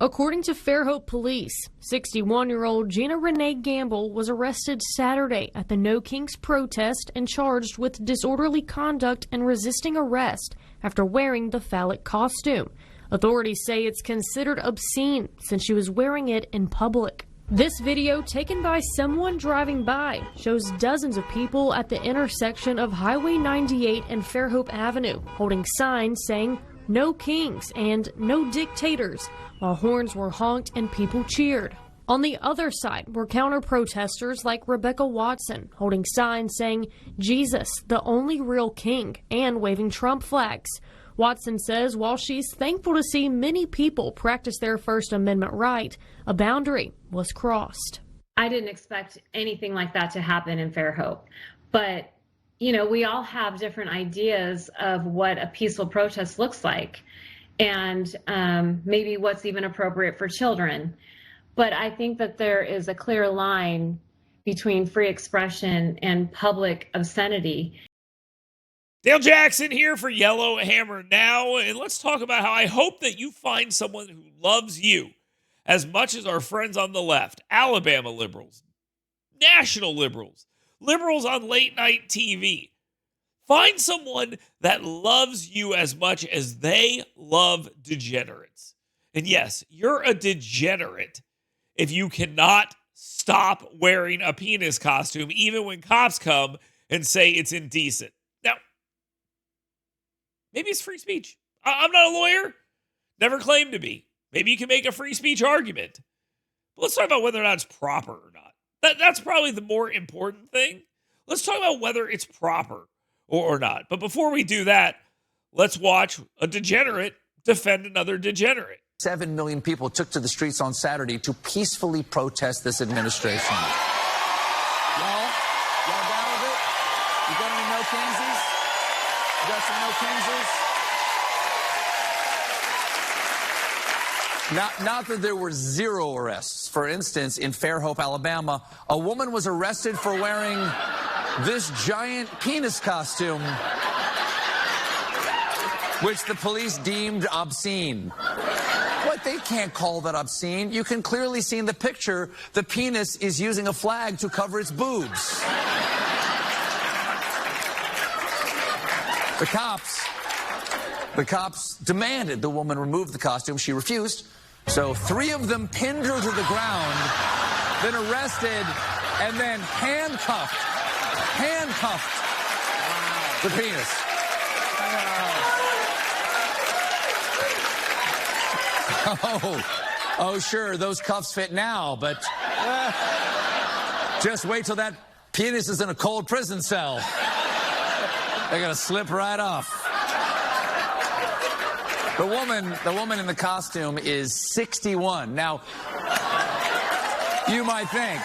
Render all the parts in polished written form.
According to Fairhope police, 61-year-old Gina Renee Gamble was arrested Saturday at the No Kings protest and charged with disorderly conduct and resisting arrest after wearing the phallic costume. Authorities say it's considered obscene since she was wearing it in public. This video, taken by someone driving by, shows dozens of people at the intersection of Highway 98 and Fairhope Avenue holding signs saying "No Kings" and "No Dictators," while horns were honked and people cheered. On the other side were counter-protesters like Rebecca Watson holding signs saying "Jesus, the only real king," and waving Trump flags. Watson says while she's thankful to see many people practice their First Amendment right, a boundary was crossed. I didn't expect anything like that to happen in Fairhope, but we all have different ideas of what a peaceful protest looks like and maybe what's even appropriate for children. But I think that there is a clear line between free expression and public obscenity. Dale Jackson here for Yellow Hammer Now, and let's talk about how I hope that you find someone who loves you as much as our friends on the left, Alabama liberals, national liberals, liberals on late night TV. Find someone that loves you as much as they love degenerates. And yes, you're a degenerate if you cannot stop wearing a penis costume, even when cops come and say it's indecent. Now, maybe it's free speech. I'm not a lawyer. Never claimed to be. Maybe you can make a free speech argument. But let's talk about whether or not it's proper or not. That's probably the more important thing. Let's talk about whether it's proper or not. But before we do that, let's watch a degenerate defend another degenerate. 7 million people took to the streets on Saturday to peacefully protest this administration. Y'all down with it? You got any no Kingsies? You got some no Kingsies? Not that there were zero arrests. For instance, in Fairhope, Alabama, a woman was arrested for wearing this giant penis costume, which the police deemed obscene. What? They can't call that obscene. You can clearly see in the picture the penis is using a flag to cover its boobs. The cops demanded the woman remove the costume. She refused. So 3 of them pinned her to the ground, then arrested, and then handcuffed the penis. Oh, sure, those cuffs fit now, but just wait till that penis is in a cold prison cell. They're gonna slip right off. The woman in the costume is 61. Now, you might think,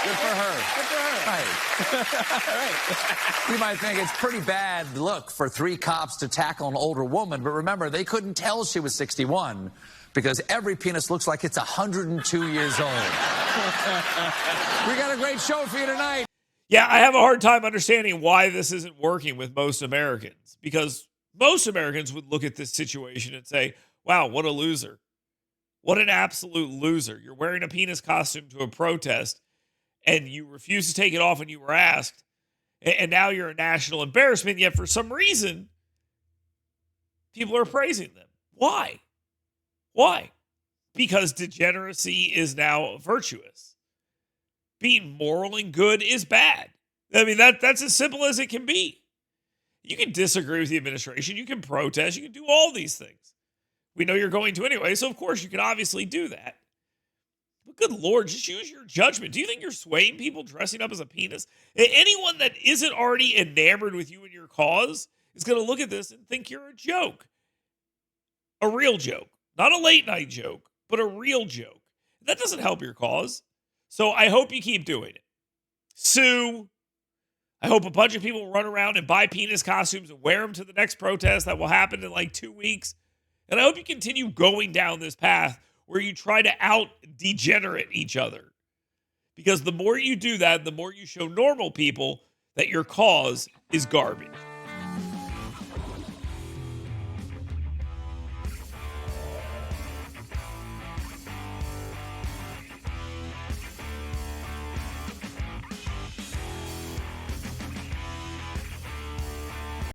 good for her. Right. You might think it's pretty bad look for 3 cops to tackle an older woman, but remember, they couldn't tell she was 61 because every penis looks like it's 102 years old. We got a great show for you tonight. Yeah, I have a hard time understanding why this isn't working with most Americans, because most Americans would look at this situation and say, wow, what a loser. What an absolute loser. You're wearing a penis costume to a protest and you refuse to take it off when you were asked, and now you're a national embarrassment, yet for some reason, people are praising them. Why? Why? Because degeneracy is now virtuous. Being moral and good is bad. I mean, that's as simple as it can be. You can disagree with the administration. You can protest. You can do all these things. We know you're going to anyway, so of course you can obviously do that. But good Lord, just use your judgment. Do you think you're swaying people dressing up as a penis? Anyone that isn't already enamored with you and your cause is going to look at this and think you're a joke. A real joke. Not a late night joke, but a real joke. That doesn't help your cause. So I hope you keep doing it. Sue. I hope a bunch of people run around and buy penis costumes and wear them to the next protest that will happen in like 2 weeks. And I hope you continue going down this path where you try to out-degenerate each other. Because the more you do that, the more you show normal people that your cause is garbage.